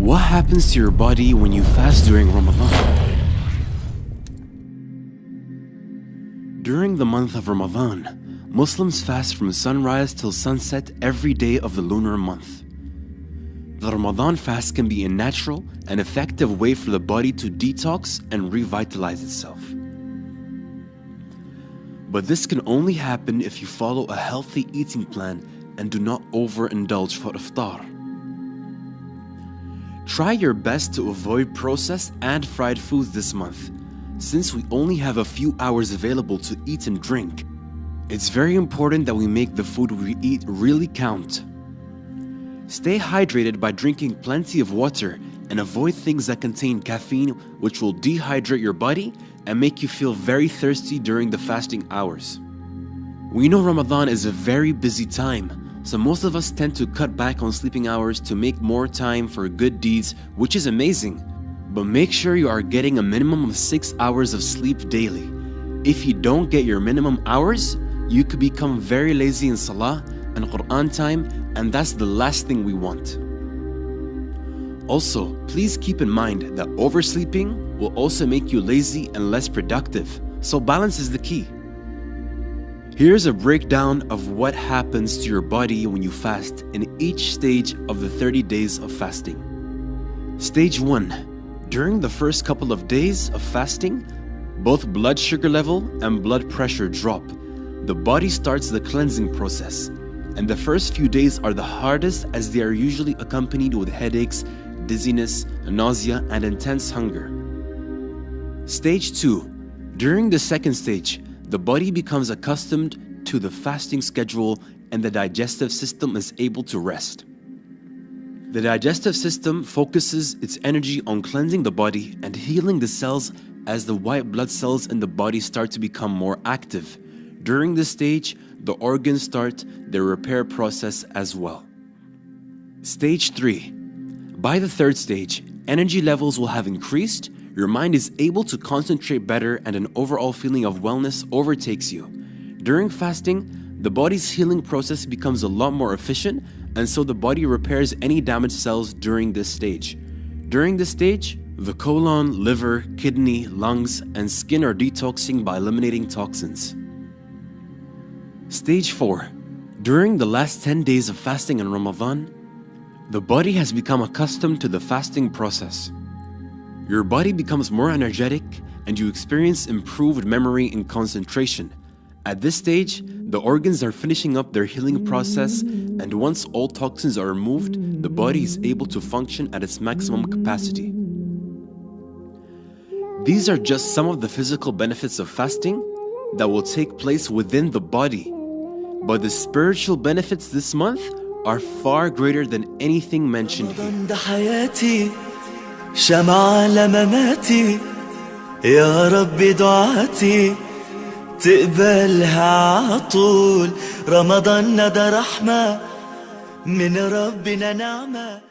What happens to your body when you fast during Ramadan? During the month of Ramadan, Muslims fast from sunrise till sunset every day of the lunar month. The Ramadan fast can be a natural and effective way for the body to detox and revitalize itself. But this can only happen if you follow a healthy eating plan and do not overindulge for iftar. Try your best to avoid processed and fried foods this month. Since we only have a few hours available to eat and drink, it's very important that we make the food we eat really count. Stay hydrated by drinking plenty of water and avoid things that contain caffeine, which will dehydrate your body and make you feel very thirsty during the fasting hours. We know Ramadan is a very busy time, so most of us tend to cut back on sleeping hours to make more time for good deeds, which is amazing. But make sure you are getting a minimum of 6 hours of sleep daily. If you don't get your minimum hours, you could become very lazy in Salah and Quran time, and that's the last thing we want. Also, please keep in mind that oversleeping will also make you lazy and less productive, so balance is the key. Here's a breakdown of what happens to your body when you fast in each stage of the 30 days of fasting. Stage 1. During the first couple of days of fasting, both blood sugar level and blood pressure drop. The body starts the cleansing process, and the first few days are the hardest as they are usually accompanied with headaches, dizziness, nausea, and intense hunger. Stage 2. During the second stage, the body becomes accustomed to the fasting schedule and the digestive system is able to rest. The digestive system focuses its energy on cleansing the body and healing the cells as the white blood cells in the body start to become more active. During this stage, the organs start their repair process as well. Stage 3. By the third stage, energy levels will have increased, your mind is able to concentrate better, and an overall feeling of wellness overtakes you. During fasting, the body's healing process becomes a lot more efficient, and so the body repairs any damaged cells during this stage. During this stage, the colon, liver, kidney, lungs, and skin are detoxing by eliminating toxins. Stage 4. During the last 10 days of fasting in Ramadan, the body has become accustomed to the fasting process. Your body becomes more energetic and you experience improved memory and concentration. At this stage, the organs are finishing up their healing process, and once all toxins are removed, the body is able to function at its maximum capacity. These are just some of the physical benefits of fasting that will take place within the body. But the spiritual benefits this month are far greater than anything mentioned here. شمعة لمماتي يا رب دعاتي تقبلها عطول رمضان ده رحمة من ربنا نعمة